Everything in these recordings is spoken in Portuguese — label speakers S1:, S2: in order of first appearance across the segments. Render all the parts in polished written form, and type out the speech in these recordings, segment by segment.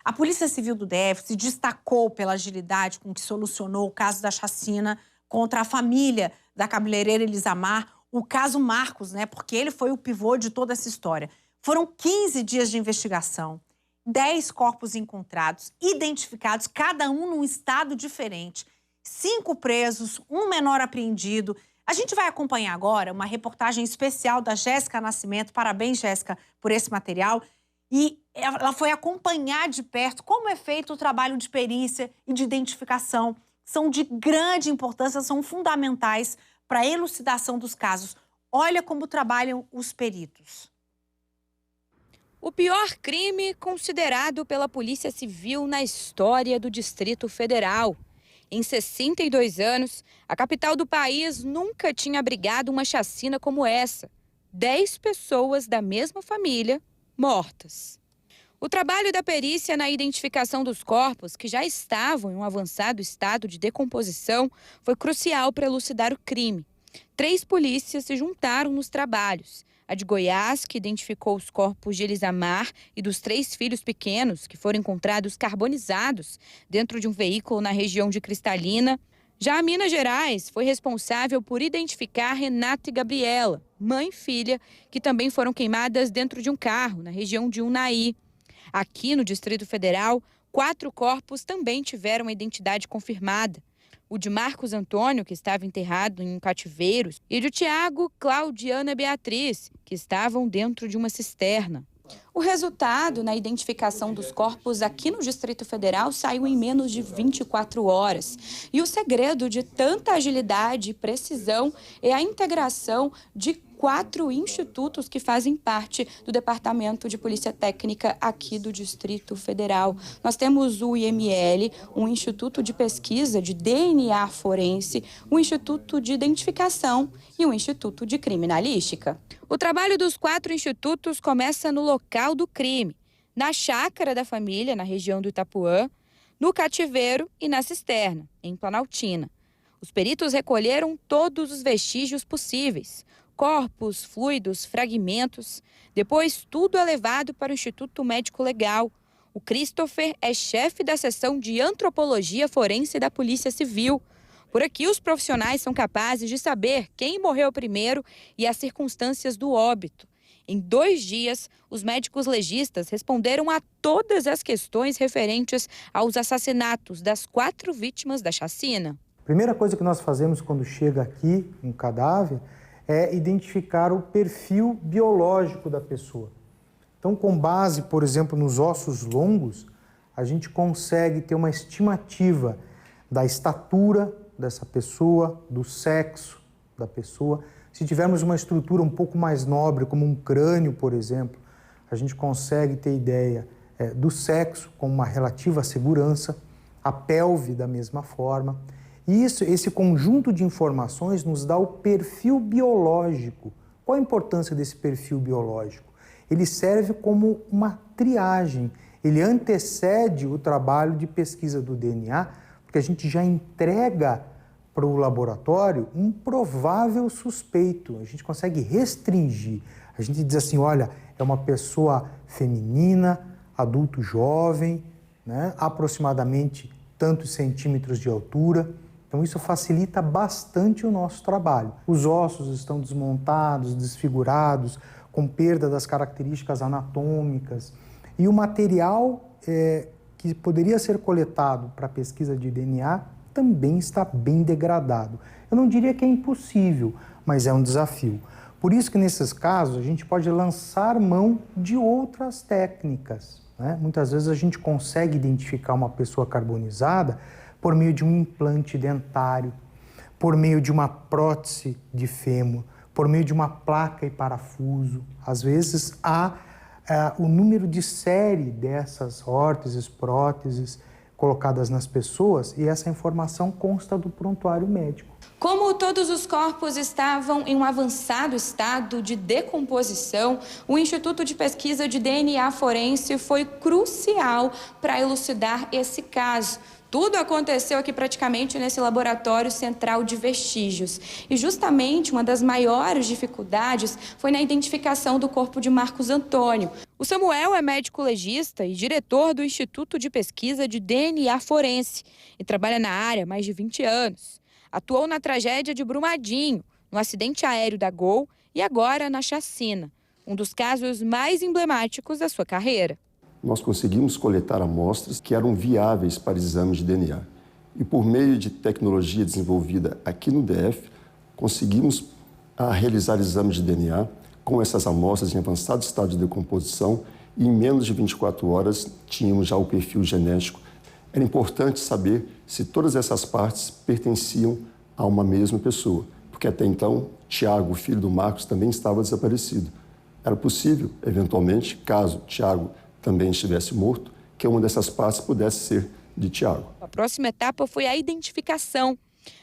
S1: A Polícia Civil do DF se destacou pela agilidade com que solucionou o caso da chacina contra a família da cabeleireira Elisamar, o caso Marcos, né? Porque ele foi o pivô de toda essa história. Foram 15 dias de investigação, 10 corpos encontrados, identificados, cada um num estado diferente, 5 presos, um menor apreendido. A gente vai acompanhar agora uma reportagem especial da Jéssica Nascimento. Parabéns, Jéssica, por esse material. E ela foi acompanhar de perto como é feito o trabalho de perícia e de identificação. São de grande importância, são fundamentais para a elucidação dos casos. Olha como trabalham os peritos.
S2: O pior crime considerado pela Polícia Civil na história do Distrito Federal. Em 62 anos, a capital do país nunca tinha abrigado uma chacina como essa. 10 pessoas da mesma família mortas. O trabalho da perícia na identificação dos corpos, que já estavam em um avançado estado de decomposição, foi crucial para elucidar o crime. 3 polícias se juntaram nos trabalhos. A de Goiás, que identificou os corpos de Elisamar e dos 3 filhos pequenos, que foram encontrados carbonizados dentro de um veículo na região de Cristalina. Já a Minas Gerais foi responsável por identificar Renata e Gabriela, mãe e filha, que também foram queimadas dentro de um carro na região de Unai. Aqui no Distrito Federal, 4 corpos também tiveram a identidade confirmada. O de Marcos Antônio, que estava enterrado em um cativeiro, e de Tiago, Claudiana e Beatriz, que estavam dentro de uma cisterna. O resultado na identificação dos corpos aqui no Distrito Federal saiu em menos de 24 horas. E o segredo de tanta agilidade e precisão é a integração de 4 institutos que fazem parte do Departamento de Polícia Técnica aqui do Distrito Federal. Nós temos o IML, um Instituto de Pesquisa de DNA Forense, um Instituto de Identificação e um Instituto de Criminalística. O trabalho dos 4 institutos começa no local do crime, na chácara da família, na região do Itapuã, no cativeiro e na cisterna, em Planaltina. Os peritos recolheram todos os vestígios possíveis, corpos, fluidos, fragmentos. Depois, tudo é levado para o Instituto Médico Legal. O Christopher é chefe da seção de Antropologia Forense da Polícia Civil. Por aqui, os profissionais são capazes de saber quem morreu primeiro e as circunstâncias do óbito. Em 2 dias, os médicos legistas responderam a todas as questões referentes aos assassinatos das 4 vítimas da chacina.
S3: A primeira coisa que nós fazemos quando chega aqui um cadáver é identificar o perfil biológico da pessoa. Então, com base, por exemplo, nos ossos longos, a gente consegue ter uma estimativa da estatura dessa pessoa, do sexo da pessoa. Se tivermos uma estrutura um pouco mais nobre, como um crânio, por exemplo, a gente consegue ter ideia do sexo com uma relativa segurança, a pelve da mesma forma. E esse conjunto de informações nos dá o perfil biológico. Qual a importância desse perfil biológico? Ele serve como uma triagem, ele antecede o trabalho de pesquisa do DNA, porque a gente já entrega para o laboratório um provável suspeito. A gente consegue restringir. A gente diz assim, olha, é uma pessoa feminina, adulto jovem, né, aproximadamente tantos centímetros de altura. Então isso facilita bastante o nosso trabalho. Os ossos estão desmontados, desfigurados, com perda das características anatômicas. E o material que poderia ser coletado para pesquisa de DNA também está bem degradado. Eu não diria que é impossível, mas é um desafio. Por isso que nesses casos a gente pode lançar mão de outras técnicas, né? Muitas vezes a gente consegue identificar uma pessoa carbonizada por meio de um implante dentário, por meio de uma prótese de fêmur, por meio de uma placa e parafuso. Às vezes há o número de série dessas órteses, próteses colocadas nas pessoas e essa informação consta do prontuário médico.
S2: Como todos os corpos estavam em um avançado estado de decomposição, o Instituto de Pesquisa de DNA Forense foi crucial para elucidar esse caso. Tudo aconteceu aqui praticamente nesse laboratório central de vestígios. E justamente uma das maiores dificuldades foi na identificação do corpo de Marcos Antônio. O Samuel é médico legista e diretor do Instituto de Pesquisa de DNA Forense e trabalha na área há mais de 20 anos. Atuou na tragédia de Brumadinho, no acidente aéreo da Gol e agora na chacina, um dos casos mais emblemáticos da sua carreira.
S4: Nós conseguimos coletar amostras que eram viáveis para exames de DNA. E por meio de tecnologia desenvolvida aqui no DF, conseguimos realizar exames de DNA com essas amostras em avançado estado de decomposição e em menos de 24 horas tínhamos já o perfil genético. Era importante saber se todas essas partes pertenciam a uma mesma pessoa, porque até então Tiago, filho do Marcos, também estava desaparecido. Era possível, eventualmente, caso Tiago também estivesse morto, que uma dessas partes pudesse ser de Tiago.
S2: A próxima etapa foi a identificação.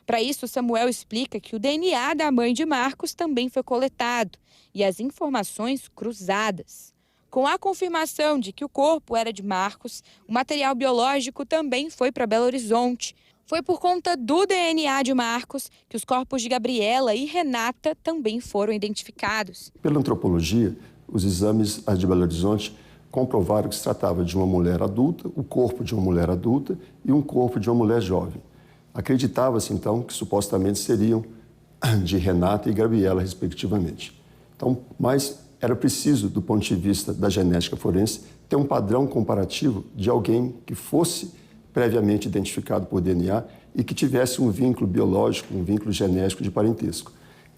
S2: Para isso, Samuel explica que o DNA da mãe de Marcos também foi coletado e as informações cruzadas. Com a confirmação de que o corpo era de Marcos, o material biológico também foi para Belo Horizonte. Foi por conta do DNA de Marcos que os corpos de Gabriela e Renata também foram identificados.
S4: Pela antropologia, os exames de Belo Horizonte comprovaram que se tratava de uma mulher adulta, o corpo de uma mulher adulta e um corpo de uma mulher jovem. Acreditava-se, então, que supostamente seriam de Renata e Gabriela, respectivamente. Então, mas era preciso, do ponto de vista da genética forense, ter um padrão comparativo de alguém que fosse previamente identificado por DNA e que tivesse um vínculo biológico, um vínculo genético de parentesco.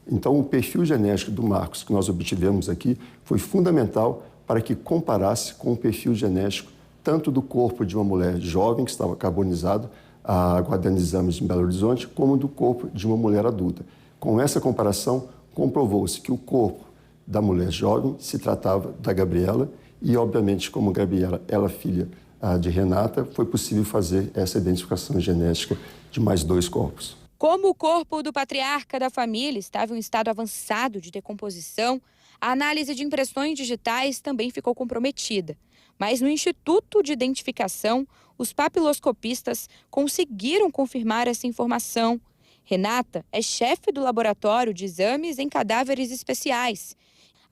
S4: Então, o perfil genético do Marcos que nós obtivemos aqui foi fundamental para que comparasse com o perfil genético tanto do corpo de uma mulher jovem, que estava carbonizado, aguardando exames em Belo Horizonte, como do corpo de uma mulher adulta. Com essa comparação, comprovou-se que o corpo da mulher jovem se tratava da Gabriela e, obviamente, como Gabriela era filha de Renata, foi possível fazer essa identificação genética de mais 2 corpos.
S2: Como o corpo do patriarca da família estava em um estado avançado de decomposição, a análise de impressões digitais também ficou comprometida. Mas no Instituto de Identificação, os papiloscopistas conseguiram confirmar essa informação. Renata é chefe do laboratório de exames em cadáveres especiais.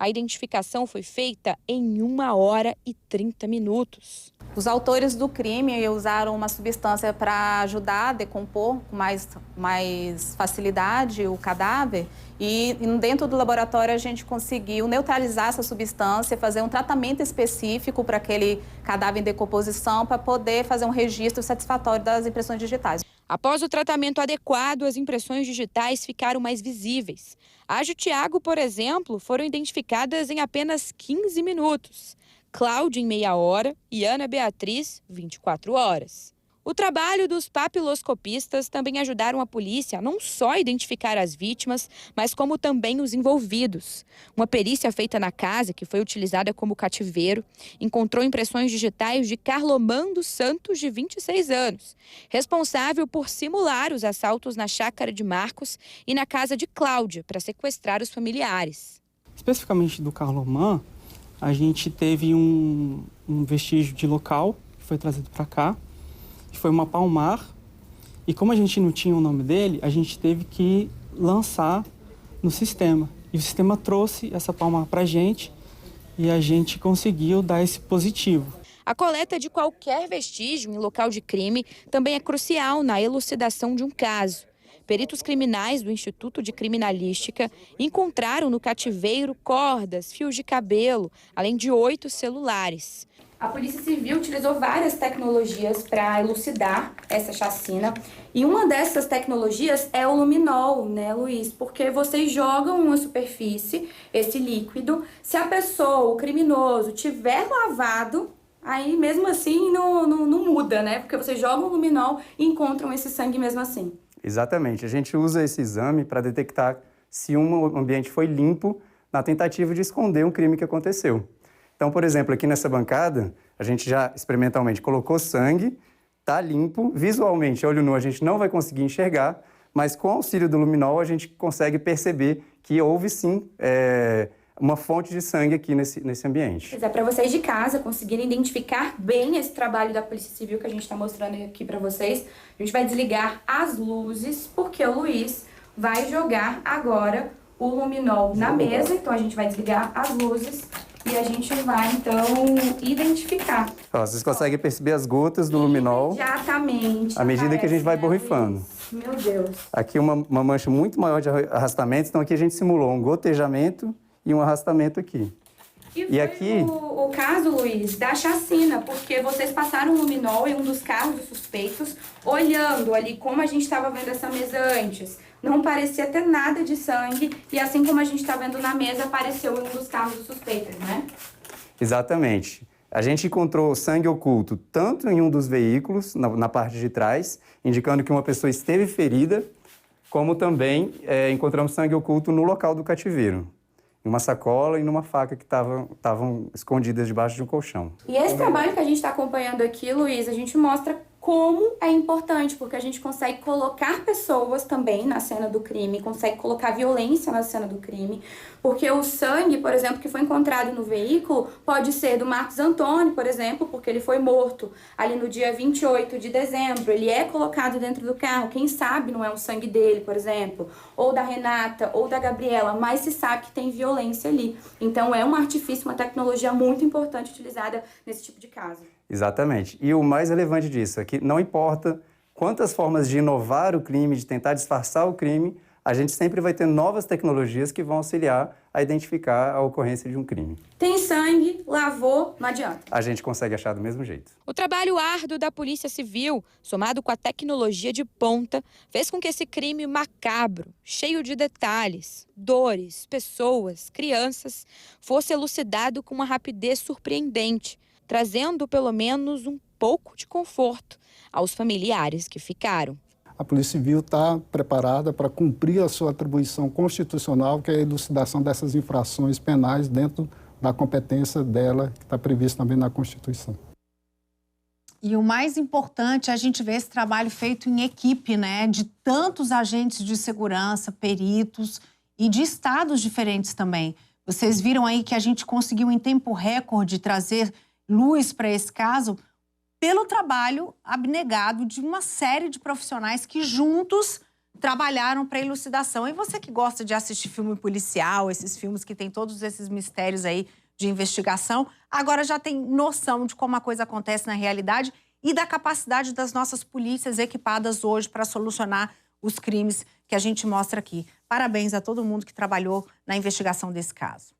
S2: A identificação foi feita em 1 hora e 30 minutos.
S5: Os autores do crime usaram uma substância para ajudar a decompor com mais facilidade o cadáver e dentro do laboratório a gente conseguiu neutralizar essa substância, fazer um tratamento específico para aquele cadáver em decomposição para poder fazer um registro satisfatório das impressões digitais.
S2: Após o tratamento adequado, as impressões digitais ficaram mais visíveis. As de Tiago, por exemplo, foram identificadas em apenas 15 minutos. Cláudia em meia hora e Ana Beatriz, 24 horas. O trabalho dos papiloscopistas também ajudaram a polícia a não só identificar as vítimas, mas como também os envolvidos. Uma perícia feita na casa, que foi utilizada como cativeiro, encontrou impressões digitais de Carlomando Santos, de 26 anos, responsável por simular os assaltos na chácara de Marcos e na casa de Cláudia, para sequestrar os familiares.
S6: Especificamente do Carlomando, a gente teve um vestígio de local que foi trazido para cá, que foi uma palmar, e como a gente não tinha o nome dele, a gente teve que lançar no sistema. E o sistema trouxe essa palmar para a gente e a gente conseguiu dar esse positivo.
S2: A coleta de qualquer vestígio em local de crime também é crucial na elucidação de um caso. Peritos criminais do Instituto de Criminalística encontraram no cativeiro cordas, fios de cabelo, além de 8 celulares. A Polícia Civil utilizou várias tecnologias para elucidar essa chacina. E uma dessas tecnologias é o luminol, né, Luiz? Porque vocês jogam em uma superfície esse líquido. Se a pessoa, o criminoso, tiver lavado, aí mesmo assim não muda, né? Porque vocês jogam o luminol e encontram esse sangue mesmo assim.
S7: Exatamente. A gente usa esse exame para detectar se um ambiente foi limpo na tentativa de esconder um crime que aconteceu. Então, por exemplo, aqui nessa bancada, a gente já experimentalmente colocou sangue, está limpo, visualmente, olho nu, a gente não vai conseguir enxergar, mas com o auxílio do luminol a gente consegue perceber que houve sim uma fonte de sangue aqui nesse ambiente.
S2: Pois é, para vocês de casa conseguirem identificar bem esse trabalho da Polícia Civil que a gente está mostrando aqui para vocês, a gente vai desligar as luzes, porque o Luiz vai jogar agora o luminol na mesa. Então, a gente vai desligar as luzes e a gente vai, então, identificar.
S7: Ó, vocês conseguem perceber as gotas do luminol
S2: Imediatamente.
S7: à medida que a gente vai borrifando.
S2: Meu Deus.
S7: Aqui uma mancha muito maior de arrastamento, então aqui a gente simulou um gotejamento e um arrastamento aqui.
S2: E foi
S7: aqui
S2: o caso, Luiz, da chacina, porque vocês passaram o luminol em um dos carros dos suspeitos, olhando ali como a gente estava vendo essa mesa antes. Não parecia ter nada de sangue, e assim como a gente está vendo na mesa, apareceu em um dos carros dos suspeitos, né?
S7: Exatamente. A gente encontrou sangue oculto tanto em um dos veículos, na parte de trás, indicando que uma pessoa esteve ferida, como também encontramos sangue oculto no local do cativeiro, em uma sacola e numa faca que estavam escondidas debaixo de um colchão.
S2: E esse trabalho que a gente está acompanhando aqui, Luiz, a gente mostra como é importante, porque a gente consegue colocar pessoas também na cena do crime, consegue colocar violência na cena do crime, porque o sangue, por exemplo, que foi encontrado no veículo, pode ser do Marcos Antônio, por exemplo, porque ele foi morto ali no dia 28 de dezembro, ele é colocado dentro do carro, quem sabe não é o sangue dele, por exemplo, ou da Renata, ou da Gabriela, mas se sabe que tem violência ali. Então é um artifício, uma tecnologia muito importante utilizada nesse tipo de caso.
S7: Exatamente. E o mais relevante disso é que não importa quantas formas de inovar o crime, de tentar disfarçar o crime, a gente sempre vai ter novas tecnologias que vão auxiliar a identificar a ocorrência de um crime.
S2: Tem sangue, lavou, não adianta.
S7: A gente consegue achar do mesmo jeito.
S2: O trabalho árduo da Polícia Civil, somado com a tecnologia de ponta, fez com que esse crime macabro, cheio de detalhes, dores, pessoas, crianças, fosse elucidado com uma rapidez surpreendente, trazendo pelo menos um pouco de conforto aos familiares que ficaram.
S8: A Polícia Civil está preparada para cumprir a sua atribuição constitucional, que é a elucidação dessas infrações penais dentro da competência dela, que está prevista também na Constituição.
S1: E o mais importante é a gente ver esse trabalho feito em equipe, né? De tantos agentes de segurança, peritos e de estados diferentes também. Vocês viram aí que a gente conseguiu em tempo recorde trazer luz para esse caso pelo trabalho abnegado de uma série de profissionais que juntos trabalharam para a elucidação. E você que gosta de assistir filme policial, esses filmes que tem todos esses mistérios aí de investigação, agora já tem noção de como a coisa acontece na realidade e da capacidade das nossas polícias equipadas hoje para solucionar os crimes que a gente mostra aqui. Parabéns a todo mundo que trabalhou na investigação desse caso.